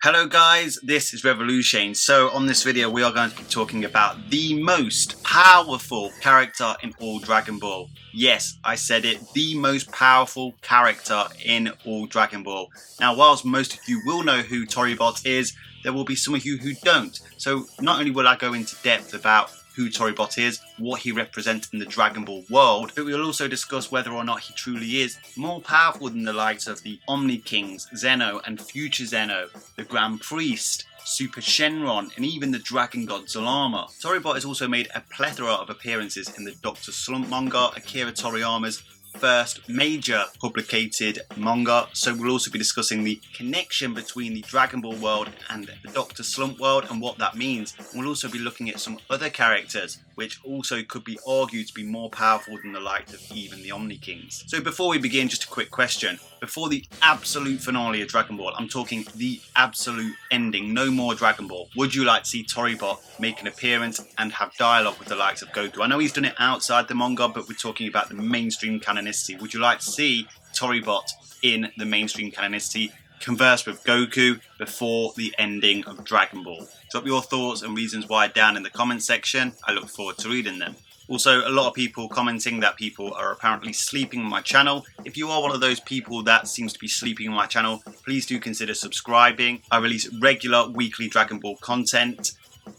Hello guys, this is Revolution. So on this video we are going to be talking about the most powerful character in all Dragon Ball. Yes, I said it, the most powerful character in all Dragon Ball. Now whilst most of you will know who Toribot is, there will be some of you who don't. So not only will I go into depth about who Toribot is, what he represents in the Dragon Ball world, but we'll also discuss whether or not he truly is more powerful than the likes of the Omni Kings, Zeno and Future Zeno, the Grand Priest, Super Shenron, and even the Dragon God Zalama. Toribot has also made a plethora of appearances in the Dr Slump manga, Akira Toriyama's first major publicated manga, so we'll also be discussing the connection between the Dragon Ball world and the Dr Slump world and what that means. We'll also be looking at some other characters which also could be argued to be more powerful than the likes of even the Omni Kings. So before we begin, just a quick question. Before the absolute finale of Dragon Ball, I'm talking the absolute ending, no more Dragon Ball, would you like to see Toribot make an appearance and have dialogue with the likes of Goku? I know he's done it outside the manga, but we're talking about the mainstream canonicity. Would you like to see Toribot in the mainstream canonicity converse with Goku before the ending of Dragon Ball? Drop your thoughts and reasons why down in the comment section. I look forward to reading them. Also, a lot of people commenting that people are apparently sleeping on my channel. If you are one of those people that seems to be sleeping on my channel, please do consider subscribing. I release regular weekly Dragon Ball content.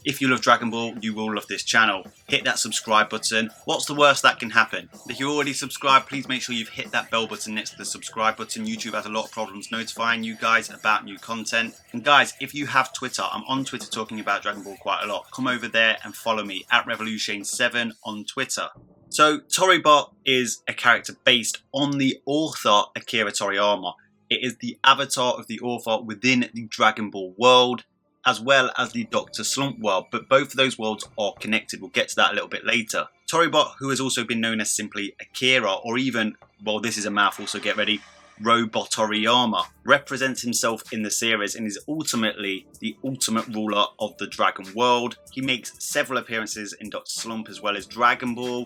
If you love Dragon Ball, you will love this channel. Hit that subscribe button. What's the worst that can happen? If you're already subscribed, please make sure you've hit that bell button next to the subscribe button. YouTube has a lot of problems notifying you guys about new content. And guys, if you have Twitter, I'm on Twitter talking about Dragon Ball quite a lot. Come over there and follow me at Revolution7 on Twitter. So Toribot is a character based on the author Akira Toriyama. It is the avatar of the author within the Dragon Ball world, as well as the Dr Slump world, but both of those worlds are connected. We'll get to that a little bit later. Toribot, who has also been known as simply Akira, or even, well, this is a mouthful, so get ready, Toriyama, represents himself in the series and is ultimately the ultimate ruler of the Dragon world. He makes several appearances in Dr Slump, as well as Dragon Ball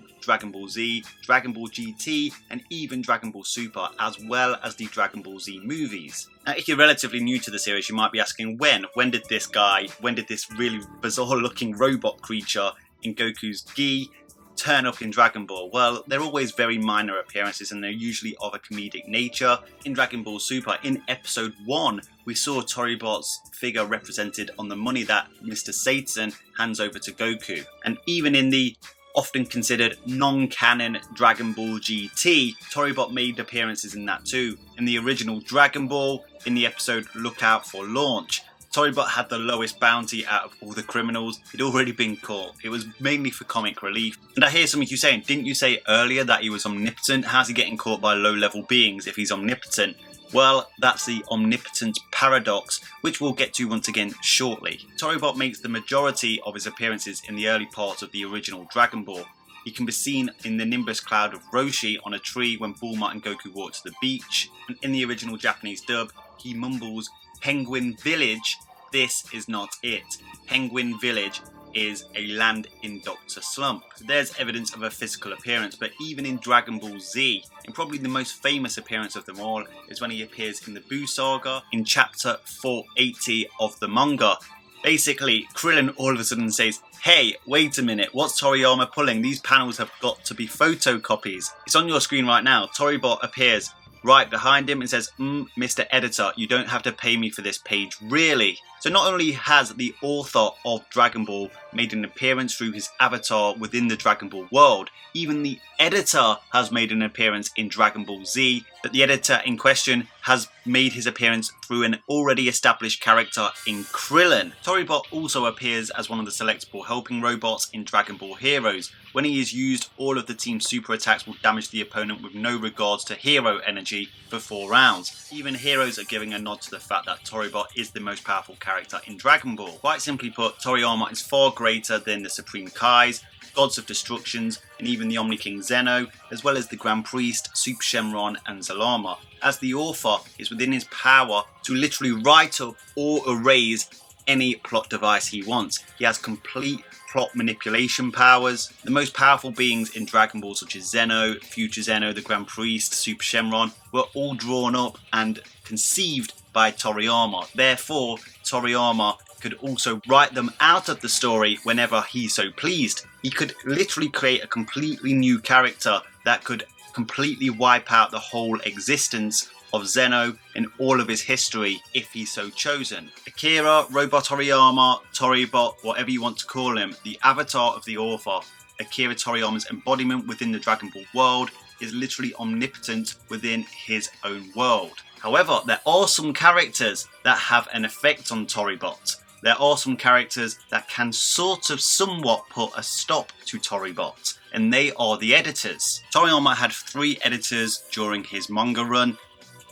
Z, Dragon Ball GT, and even Dragon Ball Super, as well as the Dragon Ball Z movies. Now, if you're relatively new to the series, you might be asking when did this really bizarre looking robot creature in Goku's gi turn up in Dragon Ball? Well, they're always very minor appearances and they're usually of a comedic nature. In Dragon Ball Super, in episode 1, we saw Toribot's figure represented on the money that Mr. Satan hands over to Goku. And even in the often considered non-canon Dragon Ball GT, Toribot made appearances in that too. In the original Dragon Ball, in the episode Look Out for Launch, Toribot had the lowest bounty out of all the criminals. He'd already been caught. It was mainly for comic relief. And I hear some of you saying, didn't you say earlier that he was omnipotent? How's he getting caught by low-level beings if he's omnipotent? Well, that's the omnipotent paradox, which we'll get to once again shortly. Toribot makes the majority of his appearances in the early parts of the original Dragon Ball. He can be seen in the Nimbus Cloud of Roshi on a tree when Bulma and Goku walk to the beach. And in the original Japanese dub, he mumbles, "Penguin Village, this is not it." Penguin Village is a land in Dr Slump. So there's evidence of a physical appearance, but even in Dragon Ball Z, and probably the most famous appearance of them all is when he appears in the Buu Saga in chapter 480 of the manga. Basically, Krillin all of a sudden says, "Hey, wait a minute, what's Toriyama pulling? These panels have got to be photocopies." It's on your screen right now. Toribot appears right behind him and says, "Mr. Editor, you don't have to pay me for this page, really?" So not only has the author of Dragon Ball made an appearance through his avatar within the Dragon Ball world, even the editor has made an appearance in Dragon Ball Z, but the editor in question has made his appearance through an already established character in Krillin. Toribot also appears as one of the selectable helping robots in Dragon Ball Heroes. When he is used, all of the team's super attacks will damage the opponent with no regards to hero energy for 4 rounds. Even Heroes are giving a nod to the fact that Toribot is the most powerful character in Dragon Ball. Quite simply put, Toriyama is far greater than the Supreme Kais, Gods of Destructions, and even the Omni King Zeno, as well as the Grand Priest, Super Shenron, and Zalama. As the author, it's within his power to literally write up or erase any plot device he wants. He has complete plot manipulation powers. The most powerful beings in Dragon Ball, such as Zeno, Future Zeno, the Grand Priest, Super Shenron, were all drawn up and conceived by Toriyama. Therefore, Toriyama could also write them out of the story whenever he so pleased. He could literally create a completely new character that could completely wipe out the whole existence of Zeno and all of his history if he so chosen. Akira, Robot Toriyama, Toribot, whatever you want to call him, the avatar of the author, Akira Toriyama's embodiment within the Dragon Ball world, is literally omnipotent within his own world. However, there are some characters that have an effect on Toribot. There are some characters that can sort of somewhat put a stop to Toribot, and they are the editors. Toriyama had 3 editors during his manga run.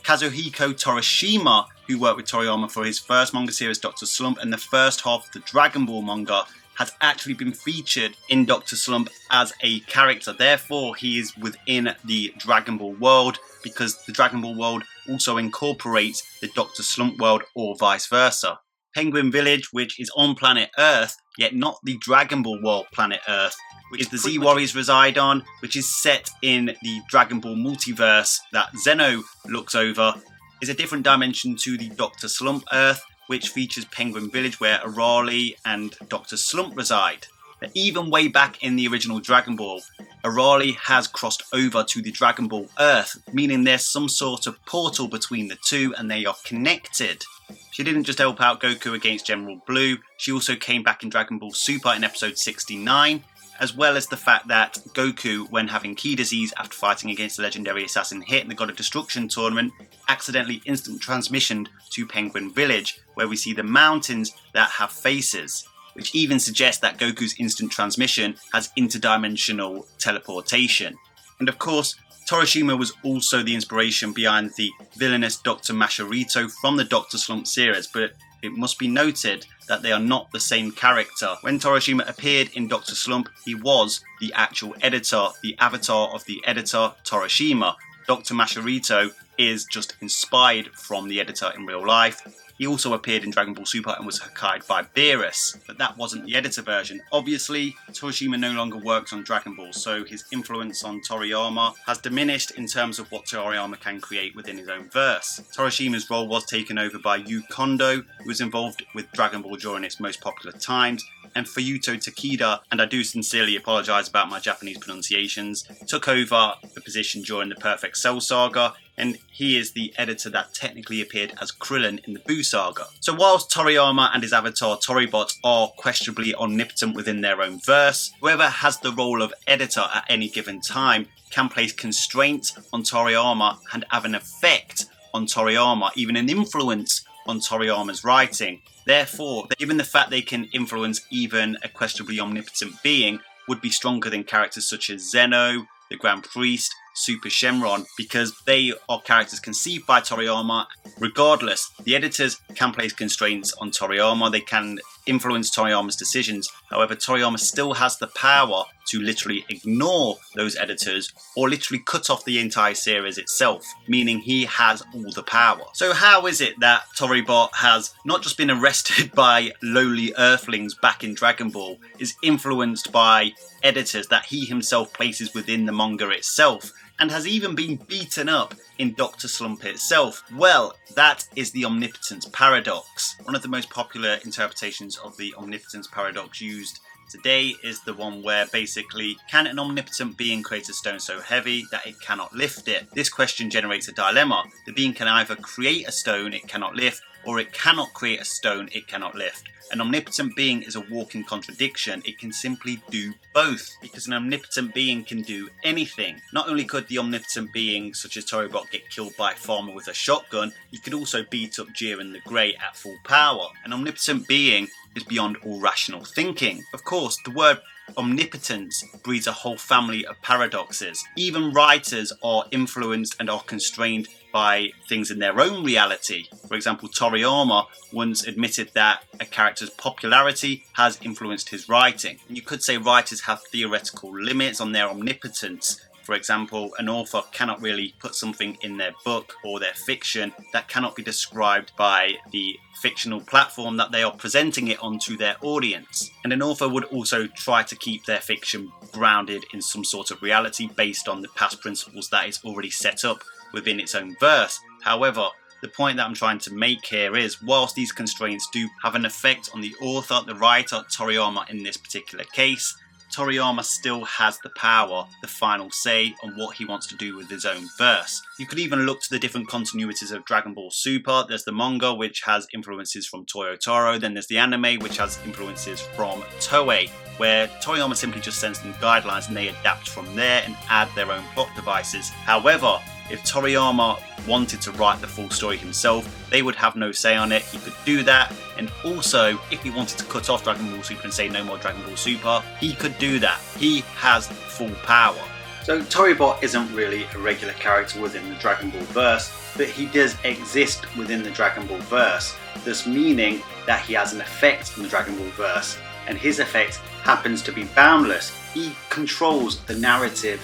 Kazuhiko Torishima, who worked with Toriyama for his first manga series Dr Slump and the first half of the Dragon Ball manga, has actually been featured in Dr Slump as a character. Therefore, he is within the Dragon Ball world because the Dragon Ball world also incorporates the Dr Slump world or vice versa. Penguin Village, which is on planet Earth, yet not the Dragon Ball world planet Earth, which is the Z Warriors reside on, which is set in the Dragon Ball multiverse that Zeno looks over, is a different dimension to the Dr Slump Earth, which features Penguin Village where Arake and Dr Slump reside. But even way back in the original Dragon Ball, Arake has crossed over to the Dragon Ball Earth, meaning there's some sort of portal between the two and they are connected. She didn't just help out Goku against General Blue, she also came back in Dragon Ball Super in episode 69, as well as the fact that Goku, when having Ki disease after fighting against the legendary assassin Hit in the God of Destruction tournament, accidentally instant transmissioned to Penguin Village, where we see the mountains that have faces, which even suggests that Goku's instant transmission has interdimensional teleportation. And of course, Torishima was also the inspiration behind the villainous Dr. Masharito from the Dr. Slump series, but it must be noted that they are not the same character. When Torishima appeared in Dr. Slump, he was the actual editor, the avatar of the editor, Torishima. Dr. Masharito is just inspired from the editor in real life. He also appeared in Dragon Ball Super and was Hokkai'd by Beerus, but that wasn't the editor version. Obviously, Torishima no longer works on Dragon Ball, so his influence on Toriyama has diminished in terms of what Toriyama can create within his own verse. Torishima's role was taken over by Yu Kondo, who was involved with Dragon Ball during its most popular times, and Fuyuto Takeda, and I do sincerely apologise about my Japanese pronunciations, took over the position during the Perfect Cell saga, and he is the editor that technically appeared as Krillin in the Buu saga. So whilst Toriyama and his avatar Toribot are questionably omnipotent within their own verse, whoever has the role of editor at any given time can place constraints on Toriyama and have an effect on Toriyama, even an influence on Toriyama's writing. Therefore, given the fact they can influence even a questionably omnipotent being, would be stronger than characters such as Zeno, the Grand Priest, Super Shenron, because they are characters conceived by Toriyama. Regardless, the editors can place constraints on Toriyama, they can influence Toriyama's decisions. However, Toriyama still has the power to literally ignore those editors or literally cut off the entire series itself, meaning he has all the power. So how is it that Toribot has not just been arrested by lowly earthlings back in Dragon Ball, is influenced by editors that he himself places within the manga itself, and has even been beaten up in Dr. Slump itself? Well, that is the omnipotence paradox. One of the most popular interpretations of the omnipotence paradox used today is the one where basically, can an omnipotent being create a stone so heavy that it cannot lift it? This question generates a dilemma. The being can either create a stone it cannot lift, or it cannot create a stone it cannot lift. An omnipotent being is a walking contradiction. It can simply do both, because an omnipotent being can do anything. Not only could the omnipotent being, such as Toribot, get killed by a farmer with a shotgun, he could also beat up Jiren the Great at full power. An omnipotent being is beyond all rational thinking. Of course, the word omnipotence breeds a whole family of paradoxes. Even writers are influenced and are constrained by things in their own reality. For example, Toriyama once admitted that a character's popularity has influenced his writing. And you could say writers have theoretical limits on their omnipotence. For example, an author cannot really put something in their book or their fiction that cannot be described by the fictional platform that they are presenting it onto their audience. And an author would also try to keep their fiction grounded in some sort of reality based on the past principles that is already set up within its own verse. However, the point that I'm trying to make here is, whilst these constraints do have an effect on the author, the writer, Toriyama in this particular case, Toriyama still has the power, the final say on what he wants to do with his own verse. You could even look to the different continuities of Dragon Ball Super. There's the manga, which has influences from Toyo Taro, then there's the anime, which has influences from Toei, where Toriyama simply just sends them guidelines and they adapt from there and add their own plot devices. However, if Toriyama wanted to write the full story himself, they would have no say on it. He could do that, and also if he wanted to cut off Dragon Ball Super and say no more Dragon Ball Super, he could do that. He has full power. So Toribot isn't really a regular character within the Dragon Ball verse, but he does exist within the Dragon Ball verse, thus meaning that he has an effect on the Dragon Ball verse, and his effect happens to be boundless. He controls the narrative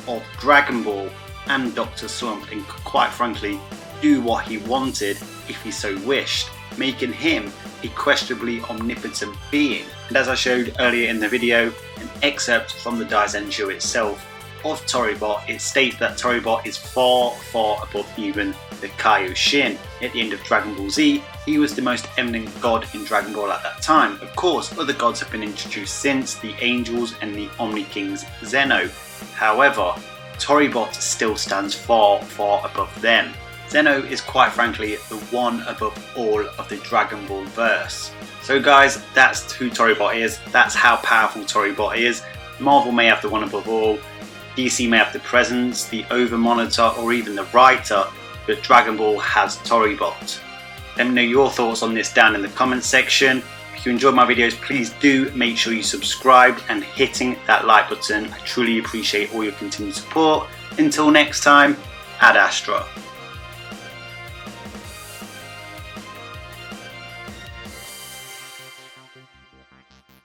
of Dragon Ball and Dr. Slump, and could quite frankly do what he wanted if he so wished, making him a questionably omnipotent being. And as I showed earlier in the video, an excerpt from the Daizenshuu itself of Toribot, it states that Toribot is far, far above even the Kaioshin. At the end of Dragon Ball Z, he was the most eminent god in Dragon Ball at that time. Of course, other gods have been introduced since, the angels and the Omni Kings Zeno. However, Toribot still stands far, far above them. Zeno is quite frankly the one above all of the Dragon Ball verse. So guys, that's who Toribot is, that's how powerful Toribot is. Marvel may have the one above all, DC may have the presence, the over-monitor, or even the writer, but Dragon Ball has Toribot. Let me know your thoughts on this down in the comments section. If you enjoyed my videos, please do make sure you subscribe and hitting that like button. I truly appreciate all your continued support. Until next time, Ad Astra.